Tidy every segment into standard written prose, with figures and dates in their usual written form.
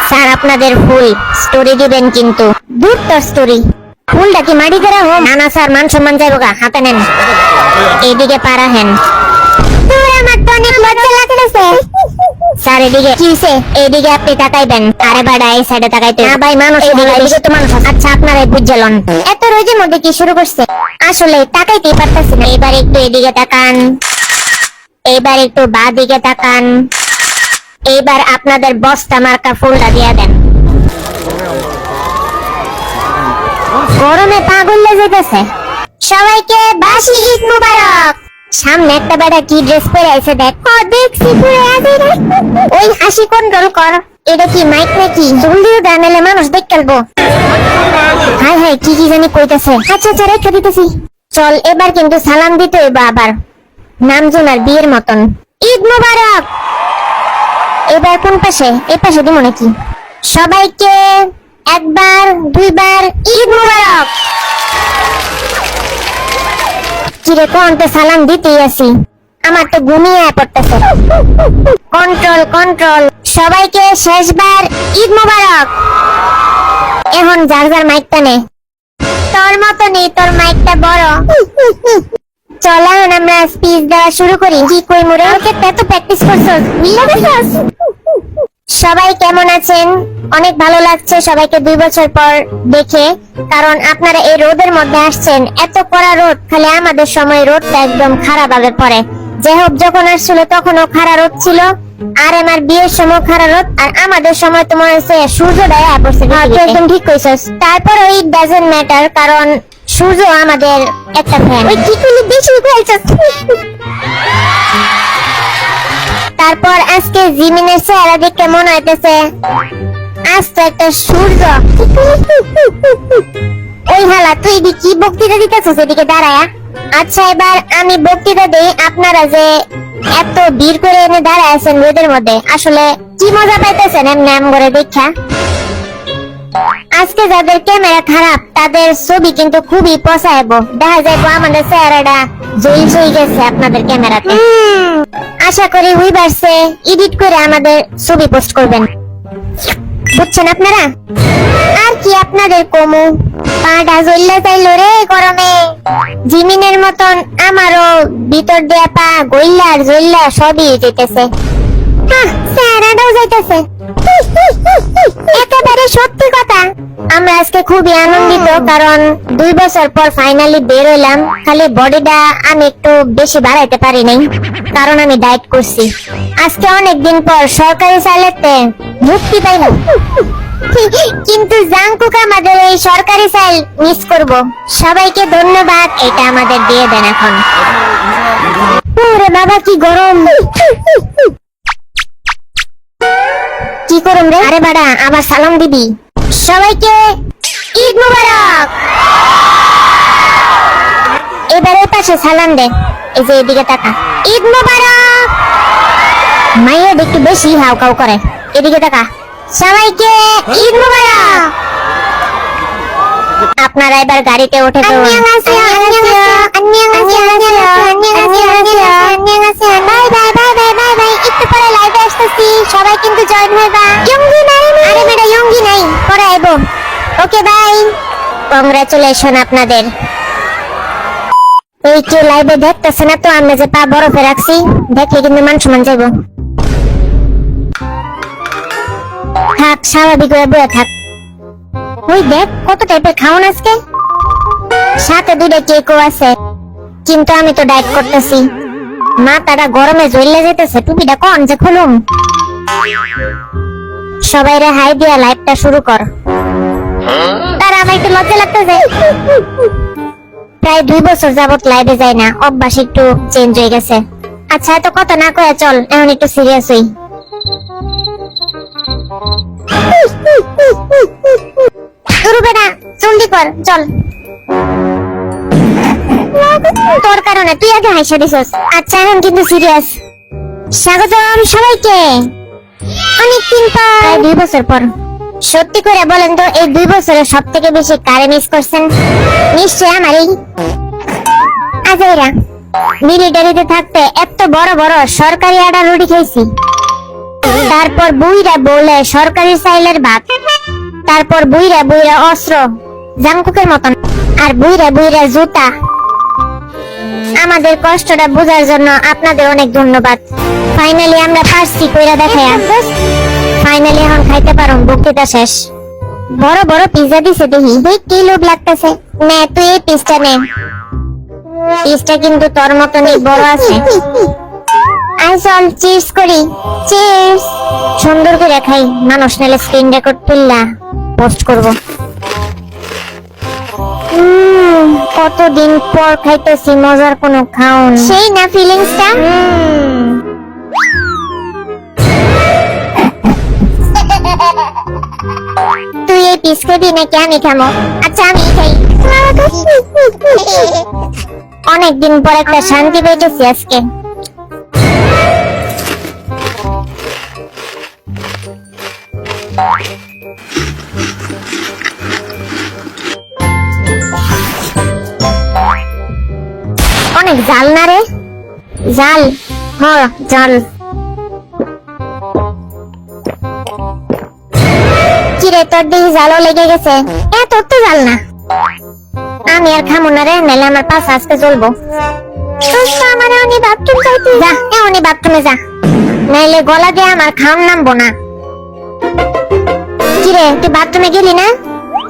Sir আপনাদের ফুল story দিবেন কিন্তু দূর তোর স্টোরি ফুলটা কি মাটি করা হোক না না স্যার মান সম্মান যাইব গা হাতে নেন এইদিকে পারা হেন তোর আমার তো অনেক লজ্জা লাগতেছে স্যার এদিকে কি হইছে এইদিকে আপনি তাকাইবেন আরে বাড়া এই সাইডে তাকাইতে না ভাই মানুষ এদিকে তো মানুষ আচ্ছা আপনারাই বুঝলেন এত রোজের মধ্যে কি শুরু করছে আসলে তাকাইতেই পারতাছি না এবার একটু এদিকে তাকান এবার একটু বাঁ দিকে তাকান এবার আপনাদের বস্তা মার্কা ফুলটা দিয়ে দেন গরমে পাগল লেগে গেছে সবাইকে বাসি ঈদ মুবারক সামনে একটা বেটা কি ড্রেস পরে আছে দেখ দেখছি পুরো ওই হাসি কন্ট্রোল কর এটা কি মাইক নাকি জলদি গানেলে মানুষ দেখ খেলবো হাই হাই কি কি জানি কইতাছে আচ্ছা আচ্ছা রেখে দিতেছি চল এবার কিন্তু সালাম দিতে হইব আবার নামজুনার বিয়ের মতন ঈদ মুবারক এবার কোন পাশে এই পাশে দিব নাকি সবাইকে একবার দুইবার ঈদ মুবারক কিরে কোনতে সালাম দিতেই আছি আমার তো ঘুমিয়ে পড়তেছে কন্ট্রোল কন্ট্রোল সবাইকে শেষবার ঈদ মুবারক এখন যার যার মাইকটা নে তোর মতো নেই তোর মাইকটা বড় চল এখন আমরা স্পিচ দেওয়া শুরু করি কি কই মোরে ওকে এত প্র্যাকটিস করছস বুঝছস সবাই কেমন আছেন অনেক ভালো লাগছে সবাইকে 2 বছর পর দেখে কারণ আপনারা এই রোদের মধ্যে আসছেন এত কড়া রোদ খালি আমাদের সময় রোদটা একদম খারাপ ভাবে পড়ে যাই হোক যখন আসছিল তখনও খাড়া রোদ ছিল আর আমার বিয়ের সময় খাড়া রোদ আর আমাদের সময় তোমার হচ্ছে সূর্যটা পড়ছে একদম ঠিক কইছস তারপর ওই ডাজন্ট ম্যাটার কারণ সূর্য আমাদের একটা ফ্যান ওই কি করলি বেশি কইছস তারপর আজকে জিমিনের চেহারা দেখে মনে হইতেছে আজ তো একটা সূর্য ওই হালা তুই কি বক্তৃতা দিতেছিস এদিকে দাঁড়ায়া আচ্ছা এবার আমি বক্তৃতা দেই আপনারা যে এত ভিড় করে এনে দাঁড়ায় আছেন রোদের মধ্যে আসলে কি মজা পাইতেছেন এমনি এম করে দেখা আজকে যাদের ক্যামেরা খারাপ তাদের ছবি কিন্তু খুবই পছাইব দেখা যাইবো আমাদের চেহারাটা জই গেছে আপনাদের ক্যামেরাতে আশা করি উইভার্সে এডিট করে আমাদের ছবি পোস্ট করবেন বুঝছেন আপনারা আর কি আপনাদের কমু পাটা জ্বললে চাইলো রে গরমে জিমিনের মতন আমারও ভিতর দিয়ে পা গইলা আর জ্বললা সবই যেতেছে চেহারাটাও যাইতেছে একেবারে সত্যি কথা আমরা আজকে খুবই আনন্দিত কারণ 2 বছর পর ফাইনালি বের হইলাম খালি বডিটা আমি একটু বেশি বাড়াইতে পারি নাই কারণ আমি ডায়েট করছি আজকে অনেকদিন পর সরকারি চাইলেতে মুক্তি পাইলাম কিন্তু জাঙ্কুক আমাদের এই সরকারি চাইল মিস করব সবাইকে ধন্যবাদ এটা আমাদের দিয়ে দেন এখন ওরে বাবা কি গরম কি করুম রে আরে বাড়া আবার সালাম দিবি সবাইকে ঈদ মুবারক এবারে পাশে সালাম দে এই যে এদিকে তাকা ঈদ মুবারক মাইয়া একটু বেশি হাউকাউ করে এদিকে তাকা সবাইকে ঈদ মুবারক আপনারা এবার গাড়িতে উঠে সবাই কিন্তু জয়েন হইবা আরে বেটা ইয়ঙ্গি নাই পরে আইবো ওকে বাই কংগ্রাচুলেশন আপনাদের এই কেউ লাইভে দেখতেছে না তো আমরা যে পা বরফে রাখছি দেখলে কিন্তু মান সম্মান যাইবো থাক স্বাভাবিক হয়ে বয়ে থাক ওই দেখ কত টাইপের খাওন আজকে সাথে 2টা কেকও আছে কিন্তু আমি তো ডায়েট করতেছি মাথাটা গরমে জ্বলে যেতেছে টুপিটা কোন যে খুলুম সবাই রে হাই দিয়া লাইভটা শুরু কর তার আমার একটু লজ্জা লাগতেছে প্রায় 2 বছর যাবত লাইভে যাই না অভ্যাস একটু চেঞ্জ হয়ে গেছে আচ্ছা এত কথা না কয়ে চল এখন একটু সিরিয়াস হই বেটা জলদি কর চল তোর কারণে তুই আগে হাসা দিছস আচ্ছা এখন কিন্তু সিরিয়াস স্বাগতম সবাইকে অনেকদিন পর 2 বছর পর সত্যি করে বলেন তো এই 2 বছরে সব থেকে বেশি কারে মিস করছেন নিশ্চয় আমারই আজেরা মিলিটারিতে থাকতে এত বড় বড় সরকারি আটা রুটি খেয়েছি তারপর বুইরা বলে সরকারি চাইলের ভাত, তারপর বুইরা বুইরা অস্ত্র জাংকুকের মতন, আর বুইরা বুইরা জুতা। আমাদের কষ্টটা বোঝার জন্য আপনাদের অনেক ধন্যবাদ। ফাইনালি আমরা পারছি কইরা দেখায়া। ফাইনালি এখন খাইতে পারুম, বক্তৃতা শেষ। বড় বড় পিজ্জা দিছে দেখি, দেখ কি লোভ লাগতেছে। নে তুই এই পিসটা নে, পিসটা কিন্তু তোর মতনই বড় আছে। আই চল চিপস করি, চিপস। সুন্দর করে খাই, মানুষ নালে স্ক্রিন রেকর্ড তুললা পোস্ট করব। কতদিন পর খাইতেছি মজার কোনো খাওন, সেই না ফিলিংসটা। তুই এই পিস খাবি নাকি আমি খাবো? আচ্ছা আমি খাই। অনেকদিন পর একটা শান্তি পেয়েছি আজকে। অনেক জাল না রে? জাল, হ্যাঁ জাল। কিরে তোর দিকে জালও লেগে গেছে? তোর তো জাল না। আমি আর খামো না রে, নাহলে আমার পাশ আজকে চলবো। আমার এখনই বাথরুম যাইতে, যা এখনই বাথরুমে যা, নাইলে গলা দিয়ে আমার খাওন নামবো না। কিরে তুই বাথরুমে গেলি না?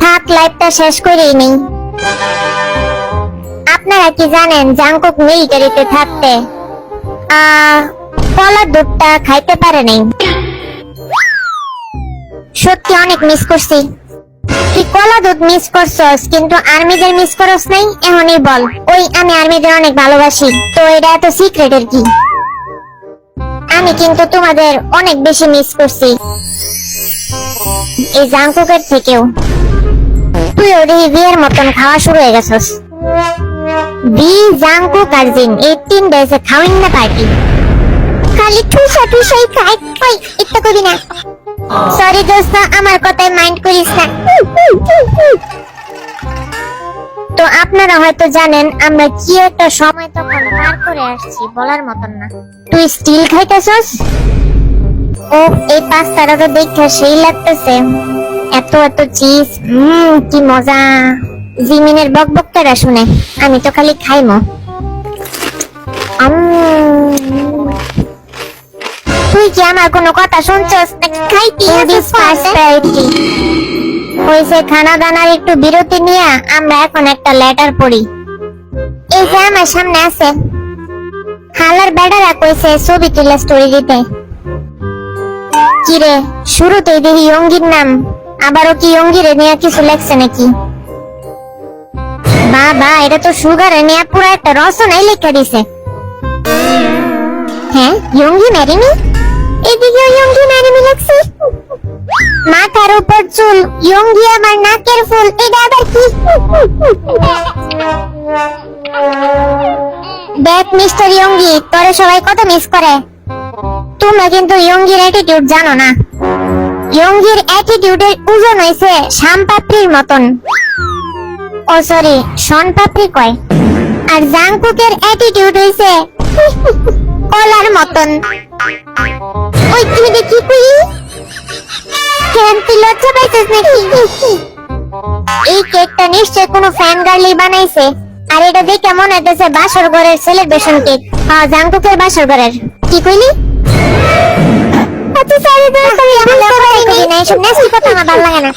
থাক, লাইফটা শেষ করেই নেই। আপনারা কি জানেন জাংকুক মিলিটারিতে থাকতে কলার দুধটা খাইতে পারে নাই। সত্যি অনেক মিস করছি। তুই কলা দুধ মিস করছস, কিন্তু আর্মিদের মিস করস নাই? এখনই বল। ওই আমি আর্মিদের অনেক ভালোবাসি। তো এটা এত সিক্রেটের কি? আমি কিন্তু তোমাদের অনেক বেশি মিস করছি, এই জাংকুকের থেকেও। তুই ওদের বিয়ের মতন খাওয়া শুরু হয়ে গেছস। বি জাংকুক আর জিন এই 3 ডেজে খাওয়াইন না পার্টি। খালি ঠুসাই খাই। ওই এটা কবি না। সরি দোস্ত, আমার কথায় মাইন্ড করিস না। তো আপনারা হয়তো জানেন আমরা কি একটা সময় তখন পার করে আসছি, বলার মতন না। তুই স্টিল খাইতেছস? ও এই পাস্তাটা তো দেখে সেই লাগতেছে। এত এত চিজ, কি মজা। জিমিনের বকবকটা শুনে আমি তো খালি খাইমো। তুই কি আমার কোনো কথা শুনছস নাকি খাইতি? হইছে খানা দানার একটু বিরতি নিয়ে আমরা এখন একটা লেটার পড়ি। এই যে আমার সামনে আছে। হালার বেড়ারা কইছে ছবি তুলে স্টোরি দিতে। কিরে শুরুতেই দেখি ইয়ঙ্গির নাম, আবারও কি ইয়ঙ্গিরে নিয়ে কিছু লেখছে নাকি? বাবা এটা তো সুগারে নিয়ে পুরো একটা রচনাই লেখা দিছে। হ্যাঁ ইয়ঙ্গি ম্যারিমি, এদিকে ইয়ঙ্গি ম্যারিমি লেখছে। মাথার উপর চুল, ইয়ঙ্গি আমার নাকের ফুল, এটা আবার কি? দেখ মিস্টার ইয়ঙ্গি, তোরে সবাই কত মিস করে। তোমরা কিন্তু ইয়ঙ্গির অ্যাটিটিউড জানো না। ইয়ঙ্গির অ্যাটিটিউডের ওজন হইছে শামপাপড়ির মতন। ও সরি, শনপাপড়ি কয়। আর জাংকুকের অ্যাটিটিউড হইছে কলার মতন। ওই তুই দেখি কই? কেন তুই লজ্জা পাইছিস নাকি? এই কেকটা নিশ্চয় কোনো ফ্যান গার্লি বানাইছে। আর এটা দেখে মনে হইতেছে বাসর ঘরের সেলিব্রেশন কেক। হ্যাঁ জাংকুকের বাসর ঘরের। কি কইলি? আচ্ছা সরি দোস্ত, আমি এমন কথাই কই না, এসব নেস্টি কথা আমার ভালো লাগে না।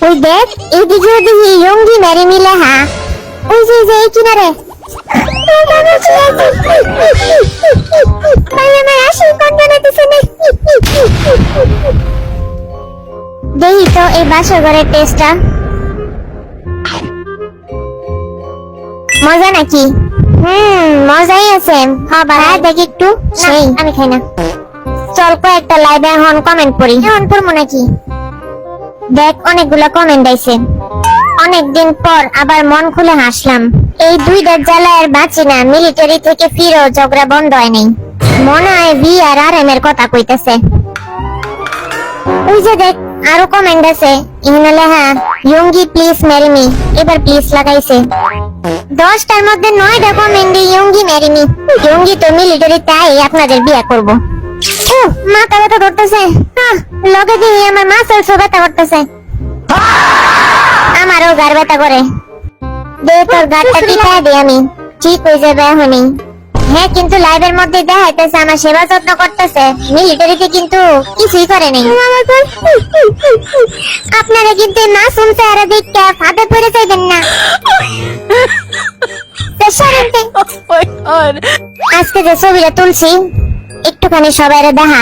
ওই দেখ এইদিকে দেখি ইয়ঙ্গি ম্যারিমি লেখা। ওই যে এই কিনারে। দেখি তো এই বাসর ঘরের টেস্টটা মজা নাকি? মজাই আছে। হ্যাঁ দেখি একটু। সেই আমি খাই না। চল কয়েকটা লাইভে এখন কমেন্ট পড়ি। এখন পড়বো নাকি? দেখ অনেকগুলা কমেন্ট আইছে। অনেকদিন পর আবার মন খুলে হাসলাম। এই 2 জ্বালায় আর বাঁচি না। মিলিটারি থেকে ফিরেও ঝগড়া বন্ধ হয় নাই। মনে হয় ভি আর আর এম এর কথা কইতেছে। ওই যে দেখ আরো কমেন্ট আছে। ইহনে লেখা ইয়ঙ্গি প্লিজ ম্যারি মি। এবার প্লিজ লাগাইছে। 10টার মধ্যে 9টা কমেন্টে ইয়ঙ্গি ম্যারি মি। ইয়ঙ্গি তো মিলিটারি, তাই আপনাদের বিয়ে করব। ও মাথা ব্যথা করতেছে, লগে দিয়ে আমার মাসেলস ব্যথা করতেছে, আমারও গার ব্যথা করে। দে তোর গাড়টা টিপা দিই আমি, ঠিক হয়ে যাবে এখনই। হ্যাঁ, কিন্তু লাইভের মধ্যে দেখাইতেছে আমার সেবা যত্ন করতেছে, মিলিটারিতে কিন্তু কিছুই করে নাই। আপনারা কিন্তু না শুনছে আর দেখে ফাঁদে পড়ে যাইবেন না। তো সরেন তে। আজকে যে ছবিটা তুলছি একটুখানি সবাই দেখা।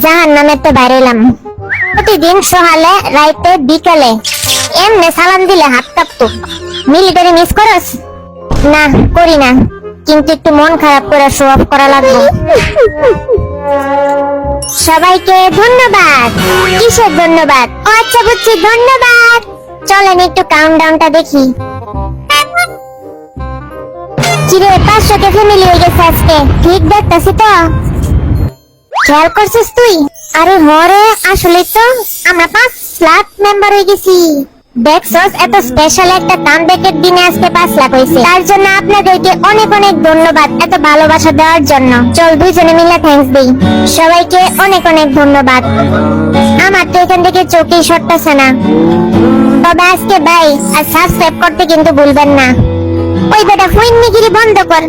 জাহান নামের তো বাইরে এলাম। প্রতিদিন সকালে রাইতে বিকালে এমনে সালাম দিলে হাত কাঁপতো। মিলিটারি মিস করস? না, করি না, কিন্তু একটু মন খারাপ করে শো অফ করা লাগবে। সবাইকে ধন্যবাদ। কিসের ধন্যবাদ? ও আচ্ছা বুঝছি, ধন্যবাদ। চলেন একটু কাউন্টডাউনটা দেখি। চিরে 500 ফ্যামিলি হয়ে গেছে আজকে, ঠিক দেখতেছি তো? খেয়াল করছিস তুই? আরে হরে, আসলে তো আমরা 5 লাখ মেম্বার হয়ে গেছি। দেখছস, এত স্পেশাল একটা কামব্যাকের দিনে আজকে 5 লাখ হয়েছে। তার জন্য আপনাদেরকে অনেক অনেক ধন্যবাদ এত ভালোবাসা দেওয়ার জন্য। চল দুইজনে মিলে থ্যাঙ্কস দেই। সবাইকে অনেক অনেক ধন্যবাদ। আমার তো এখান থেকে চোখেই সরতেছে না। তবে আজকে বাই, আর সাবস্ক্রাইব করতে কিন্তু ভুলবেন না। ওই বেটা ফোন নিগিরি বন্ধ কর।